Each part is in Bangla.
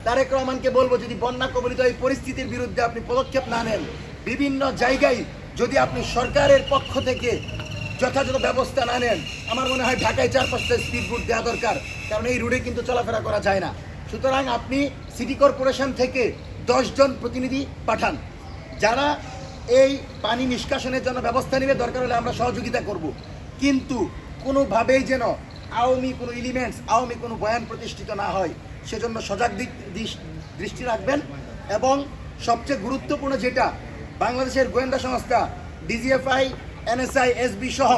তারেক রহমানকে বলবো, যদি বন্যা কবলিত এই পরিস্থিতির বিরুদ্ধে আপনি পদক্ষেপ না নেন, বিভিন্ন জায়গায় যদি আপনি সরকারের পক্ষ থেকে যথাযথ ব্যবস্থা না নেন, আমার মনে হয় ঢাকায় 4-5টা স্পিড রুট দেওয়া দরকার, কারণ এই রুটে কিন্তু চলাফেরা করা যায় না। সুতরাং আপনি সিটি কর্পোরেশন থেকে 10 জন প্রতিনিধি পাঠান, যারা এই পানি নিষ্কাশনের জন্য ব্যবস্থা নেবে, দরকার হলে আমরা সহযোগিতা করব। কিন্তু কোনোভাবেই যেন আওয়ামী কোনো এলিমেন্টস, আওয়ামী কোনো বয়ান প্রতিষ্ঠিত না হয়, সেজন্য সজাগ দৃষ্টি রাখবেন। এবং সবচেয়ে গুরুত্বপূর্ণ যেটা, বাংলাদেশের গোয়েন্দা সংস্থা ডিজিএফআই, এনএসআই, এসবি সহ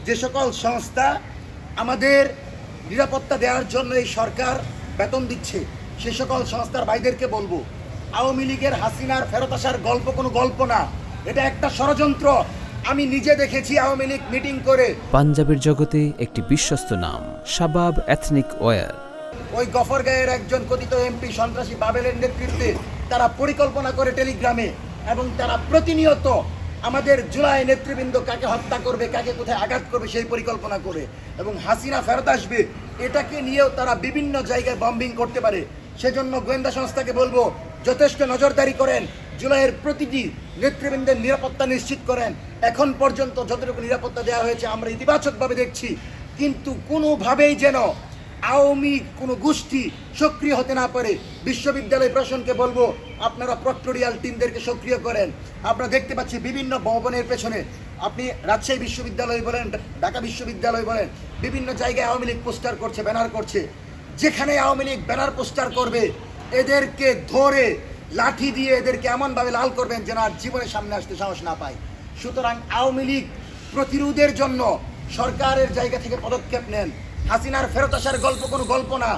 যে সকল সংস্থা আমাদের নিরাপত্তা দেওয়ার জন্য এই সরকার বেতন দিচ্ছে, সে সকল সংস্থার ভাইদেরকে বলবো, আওয়ামী লীগের হাসিনার ফেরত আসার গল্প কোনো গল্প না, এটা একটা ষড়যন্ত্র। আমি নিজে দেখেছি আওয়ামী লীগ মিটিং করে। পাঞ্জাবের জগতে একটি বিশ্বস্ত নাম, শাবাব এথনিক ওয়্যার। ওই গফরগাঁয়ের একজন কথিত এমপি সন্ত্রাসী বাবেলের নেতৃত্বে তারা পরিকল্পনা করে টেলিগ্রামে, এবং তারা প্রতিনিয়ত আমাদের জুলাই নেতৃবৃন্দ কাকে হত্যা করবে, কাকে কোথায় আঘাত করবে সেই পরিকল্পনা করে, এবং হাসিনা ফেরত আসবে এটাকে নিয়েও তারা বিভিন্ন জায়গায় বম্বিং করতে পারে। সেজন্য গোয়েন্দা সংস্থাকে বলবো, যথেষ্ট নজরদারি করেন, জুলাইয়ের প্রতিটি নেতৃবৃন্দের নিরাপত্তা নিশ্চিত করেন। এখন পর্যন্ত যতটুকু নিরাপত্তা দেওয়া হয়েছে আমরা ইতিবাচকভাবে দেখছি, কিন্তু কোনোভাবেই যেন আওয়ামী কোনো গোষ্ঠী সক্রিয় হতে না পারে। বিশ্ববিদ্যালয় প্রশাসনকে বলবো, আপনারা প্রক্টোরিয়াল টিমদেরকে সক্রিয় করেন। আপনারা দেখতে পাচ্ছি বিভিন্ন ভবনের পেছনে, আপনি রাজশাহী বিশ্ববিদ্যালয় বলেন, ঢাকা বিশ্ববিদ্যালয় বলেন, বিভিন্ন জায়গায় আওয়ামী লীগ পোস্টার করছে, ব্যানার করছে। যেখানে আওয়ামী লীগ ব্যানার পোস্টার করবে, এদেরকে ধরে লাঠি দিয়ে এদেরকে এমনভাবে লাল করবেন যেন আর জীবনে সামনে আসতে সাহস না পায়। সুতরাং আওয়ামী লীগ প্রতিরোধের জন্য সরকারের জায়গা থেকে পদক্ষেপ নেন। হাসিনার ফেরত আসার গল্প কোনো গল্প না।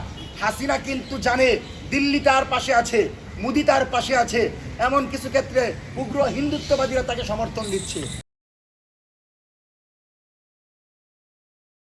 হাসিনা কিন্তু জানে দিল্লি তার পাশে আছে, মোদি তার পাশে আছে, এমন কিছু ক্ষেত্রে উগ্র হিন্দুত্ববাদীরা তাকে সমর্থন দিচ্ছে।